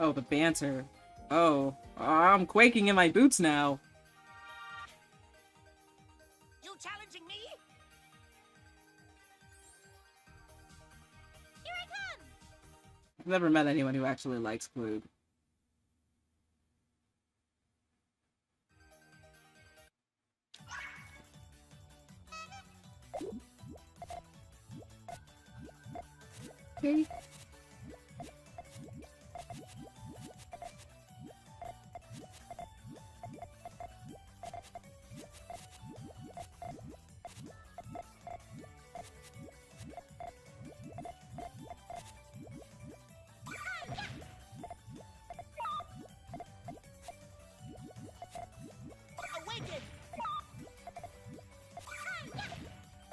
Oh, the banter. Oh, I'm quaking in my boots now. You challenging me? Here I come. I've never met anyone who actually likes Klug. Okay.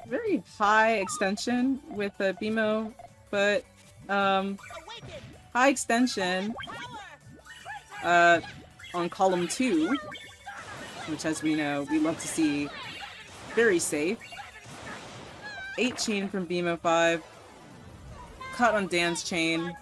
Very high extension with the Bemo, but high extension on column 2, which as we know we love to see. Very safe. 8 chain from Bemo5. Cut on Dan's chain.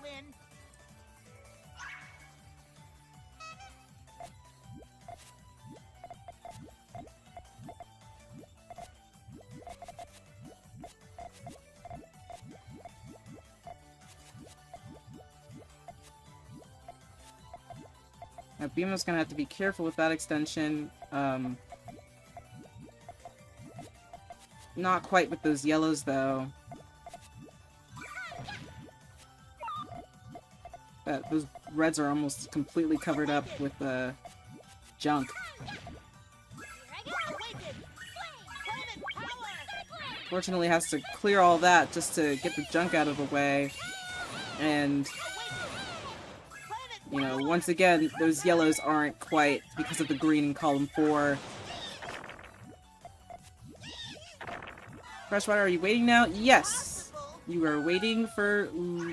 Now, Bemo's gonna have to be careful with that extension. Not quite with those yellows, though. Those reds are almost completely covered up with junk. Fortunately, has to clear all that just to get the junk out of the way. And you know, once again, those yellows aren't quite because of the green in column 4. Freshwater, are you waiting now? Yes! You are waiting for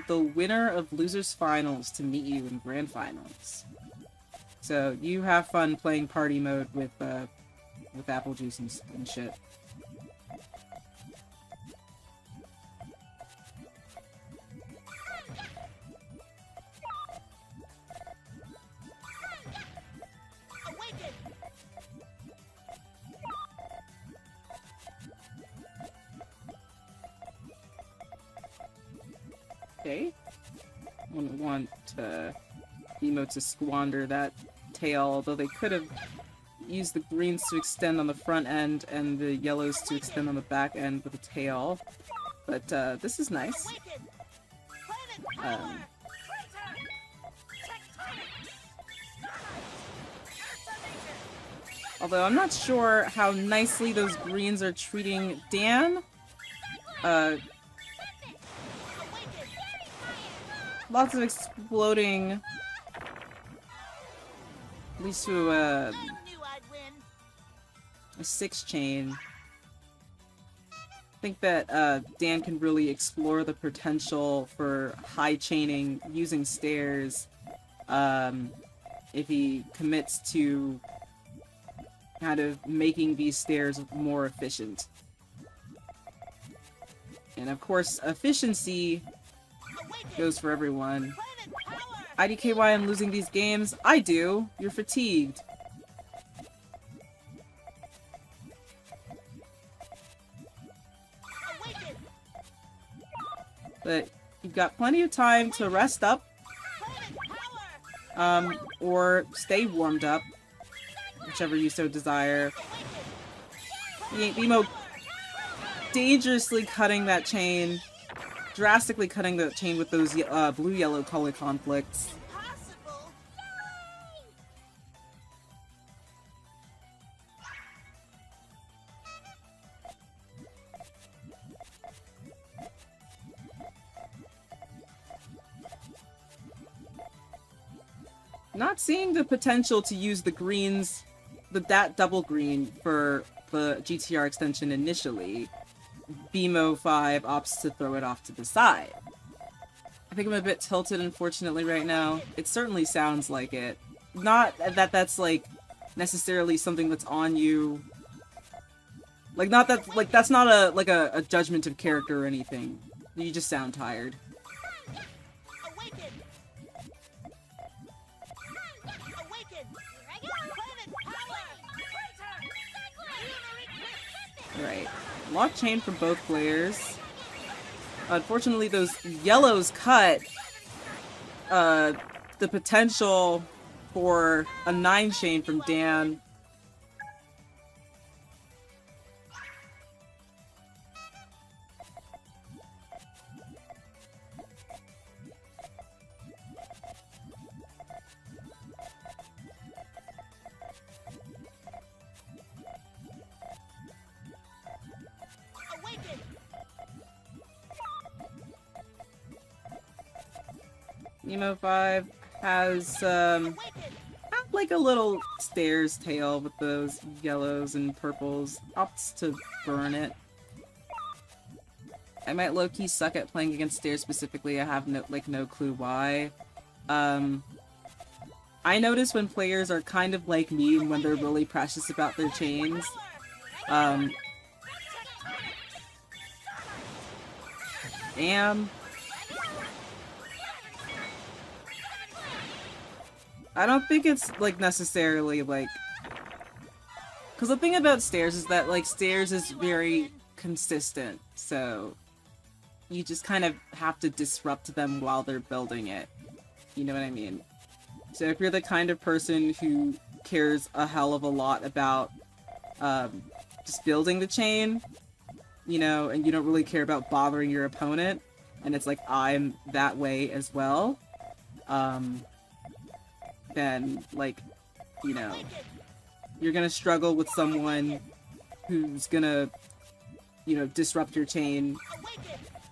the winner of Losers Finals to meet you in Grand Finals. So, you have fun playing party mode with apple juice and shit. Okay. I wouldn't want Bemo to squander that tail, although they could have used the greens to extend on the front end and the yellows to extend on the back end with a tail. But this is nice. Although I'm not sure how nicely those greens are treating Dan. Lots of exploding. At least to a 6 chain. I think that Dan can really explore the potential for high chaining using stairs if he commits to kind of making these stairs more efficient. And of course, efficiency goes for everyone. IDKY, I'm losing these games. I do. You're fatigued. But you've got plenty of time to rest up. Or stay warmed up. Whichever you so desire. Bemo dangerously cutting that chain. Drastically cutting the chain with those blue-yellow color conflicts. Not seeing the potential to use the greens, that double green for the GTR extension initially. Bemo5 opts to throw it off to the side. I think I'm a bit tilted, unfortunately, right now. It certainly sounds like it. Not that that's, like, necessarily something that's on you. Like, not that, like, that's not a judgment of character or anything. You just sound tired. Alright. Lock chain from both players. Unfortunately, those yellows cut the potential for a 9 chain from Dan. Bemo5 has like a little stairs tail with those yellows and purples. Opts to burn it. I might low-key suck at playing against stairs specifically. I have no clue why. I notice when players are kind of like me and when they're really precious about their chains. Damn. I don't think it's, like, necessarily, like... Because the thing about stairs is that, like, stairs is very consistent, so... You just kind of have to disrupt them while they're building it. You know what I mean? So if you're the kind of person who cares a hell of a lot about, just building the chain, you know, and you don't really care about bothering your opponent, and it's like, I'm that way as well, then, like, you know, you're gonna struggle with someone who's gonna, you know, disrupt your chain,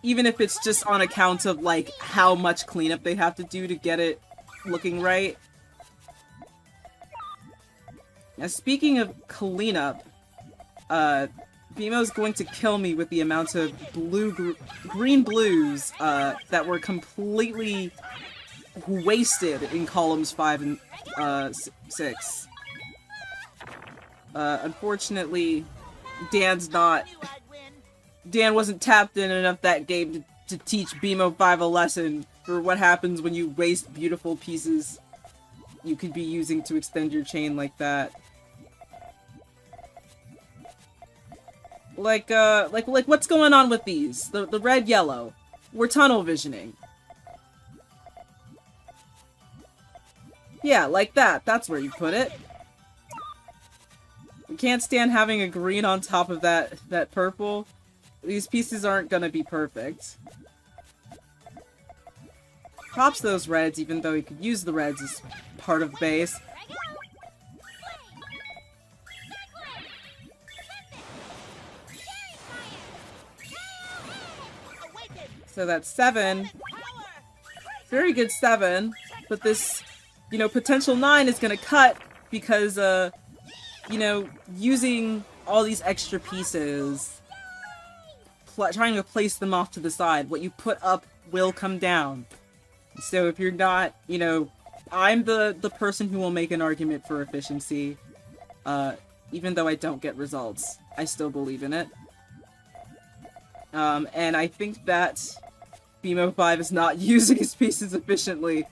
even if it's just on account of, like, how much cleanup they have to do to get it looking right. Now, speaking of cleanup, Bemo's going to kill me with the amount of green blues, that were completely wasted in columns 5 and 6. Unfortunately, Dan wasn't tapped in enough that game to teach Bemo5 a lesson for what happens when you waste beautiful pieces you could be using to extend your chain like that. Like what's going on with these? The red yellow. We're tunnel visioning. Yeah, like that. That's where you put it. We can't stand having a green on top of that purple. These pieces aren't gonna be perfect. Props those reds, even though you could use the reds as part of base. So that's 7. Very good 7. But this, you know, potential 9 is gonna cut because, you know, using all these extra pieces, trying to place them off to the side, what you put up will come down. So if you're not, you know, I'm the person who will make an argument for efficiency, even though I don't get results. I still believe in it. And I think that Bemo5 is not using his pieces efficiently.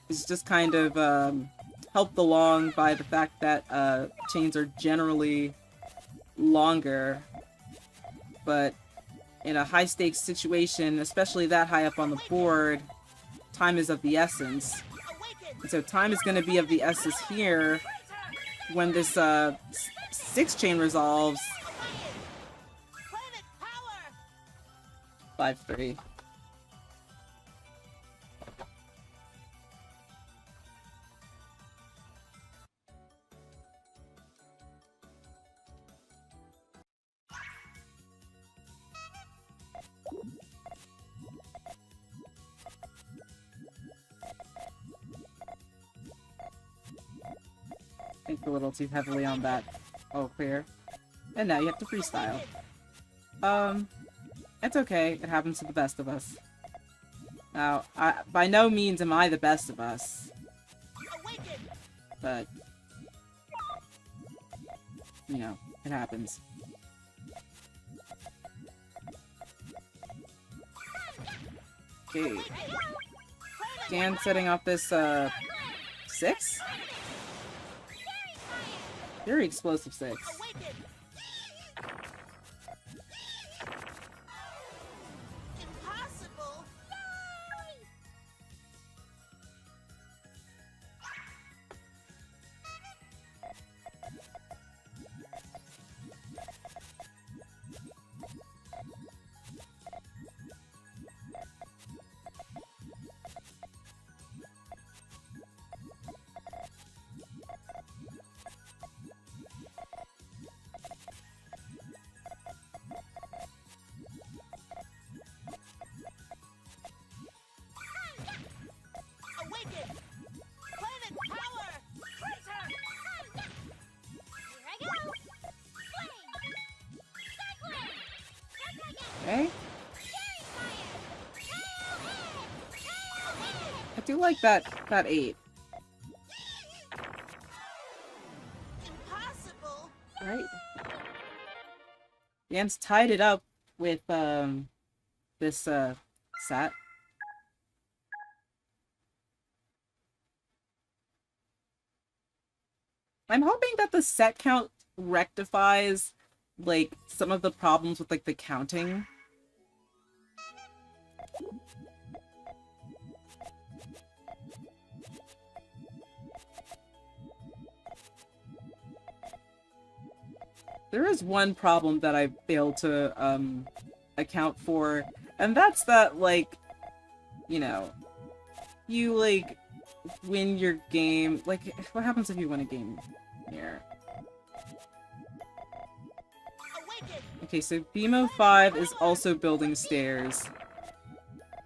It's just kind of, helped along by the fact that, chains are generally longer, but in a high-stakes situation, especially that high up on the board, time is of the essence. And so time is going to be of the essence here when this 6 chain resolves. 5-3. I think a little too heavily on that. Oh, clear. And now you have to freestyle. It's okay. It happens to the best of us. Now, by no means am I the best of us. But, you know, it happens. Okay. Dan setting off this, 6? Very explosive 6. Awaken! Impossible! Awaken! Planet power! Crater! Here I go! Flame! Cyclone! Okay. Fairy fire! I do like that 8. Impossible! Right? Dan's tied it up with this set. I'm hoping that the set count rectifies like some of the problems with like the counting. There is one problem that I failed to account for, and that's that, like, you know, you like win your game. Like, what happens if you win a game here? Awaken! Okay, so Bemo5 is also building stairs.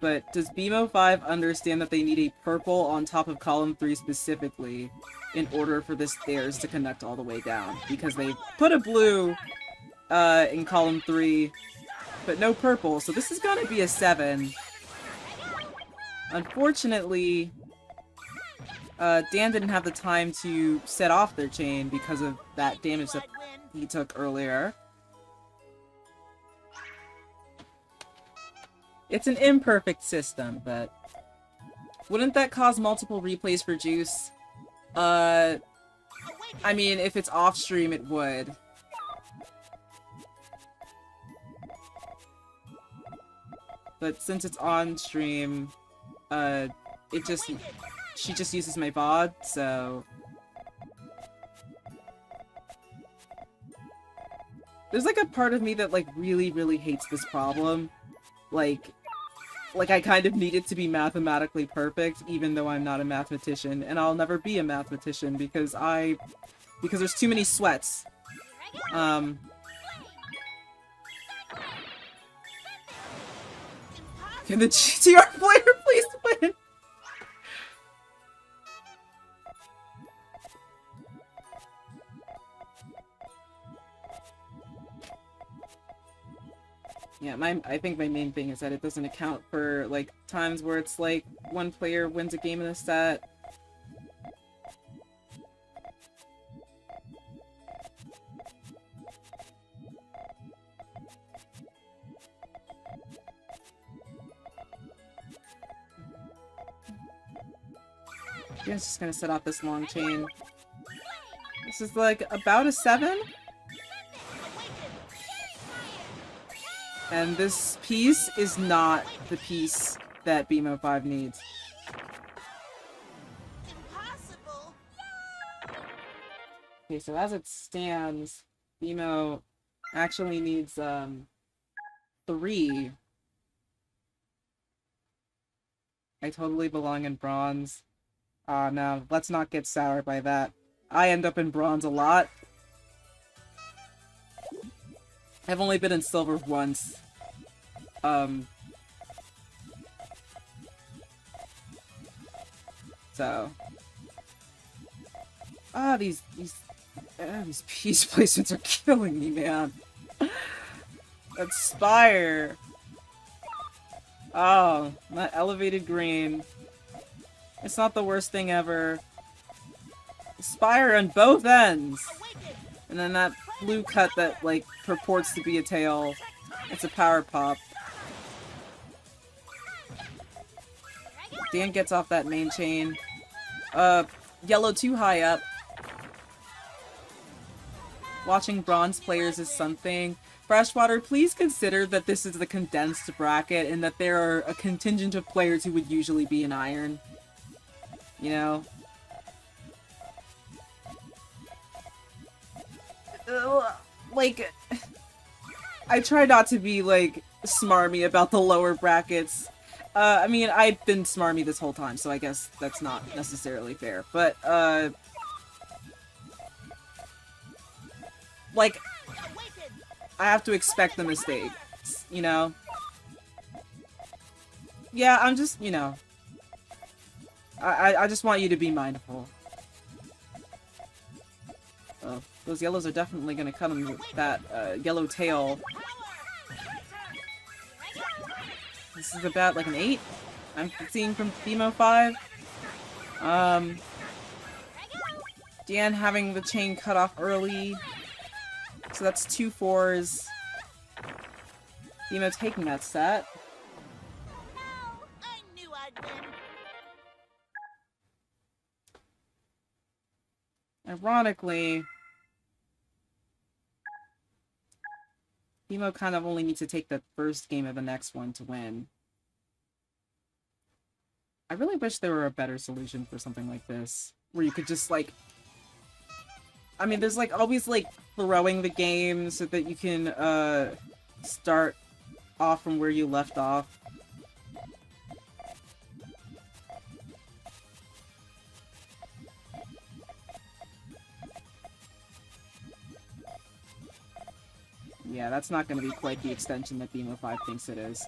But does Bemo5 understand that they need a purple on top of column 3 specifically in order for the stairs to connect all the way down? Because they put a blue in column 3, but no purple, so this is gonna be a 7. Unfortunately, Dan didn't have the time to set off their chain because of that damage that he took earlier. It's an imperfect system, but wouldn't that cause multiple replays for Juice? I mean, if it's off stream, it would. But since it's on stream, she just uses my VOD, so... There's like a part of me that like really, really hates this problem. Like I kind of need it to be mathematically perfect, even though I'm not a mathematician, and I'll never be a mathematician because there's too many sweats. Can the GTR player please win? Yeah, I think my main thing is that it doesn't account for, like, times where it's like one player wins a game in a set. Yeah, it's just gonna set off this long chain. This is like about a 7? And this piece is not the piece that Bemo5 needs. Impossible! Okay, so as it stands, Bemo actually needs 3. I totally belong in bronze. No, let's not get sour by that. I end up in bronze a lot. I've only been in silver once. So. These piece placements are killing me, man. That spire. Oh, that elevated green. It's not the worst thing ever. Spire on both ends! And then that blue cut that, like, purports to be a tail. It's a power pop. Dan gets off that main chain. Yellow too high up. watching bronze players is something. Freshwater, please consider that this is the condensed bracket and that there are a contingent of players who would usually be in iron. You know? Like, I try not to be, like, smarmy about the lower brackets. I mean, I've been smarmy this whole time, so I guess that's not necessarily fair. But, like, I have to expect the mistakes, you know? Yeah, I'm just, you know... I just want you to be mindful. Oh, those yellows are definitely gonna cut him with that, yellow tail. This is about, like, an 8? I'm seeing from Bemo5. Dan having the chain cut off early. So that's 2 4s. Bemo taking that set. I knew I'd win. Ironically, Bemo kind of only needs to take the first game of the next one to win. I really wish there were a better solution for something like this, where you could just, like... I mean, there's, like, always, like, throwing the game so that you can, start off from where you left off. Yeah, that's not going to be quite the extension that Bemo5 thinks it is.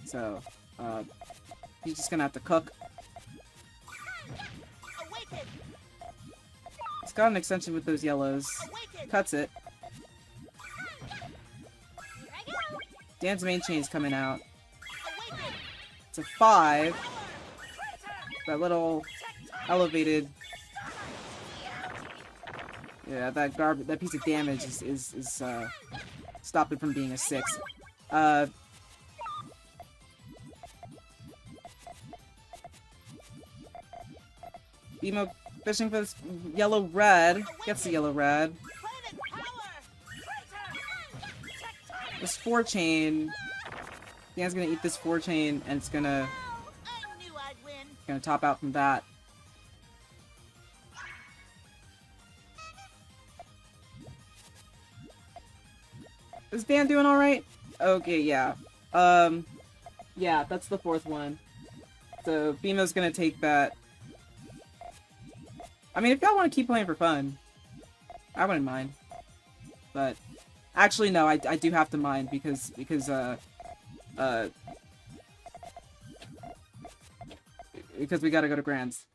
So, he's just going to have to cook. It's got an extension with those yellows. Cuts it. Dan's main chain's coming out. It's a 5. That little elevated... Yeah, that piece of damage is stopped it from being a 6. Bemo fishing for this yellow-red. Gets the yellow-red. This 4-chain. Dan's gonna eat this 4-chain, and it's gonna top out from that. Is Dan doing alright? Okay, yeah. Yeah, that's the 4th one. So, Bemo's gonna take that. I mean, if y'all want to keep playing for fun, I wouldn't mind. But, actually, no, I do have to mind because we gotta go to Grands.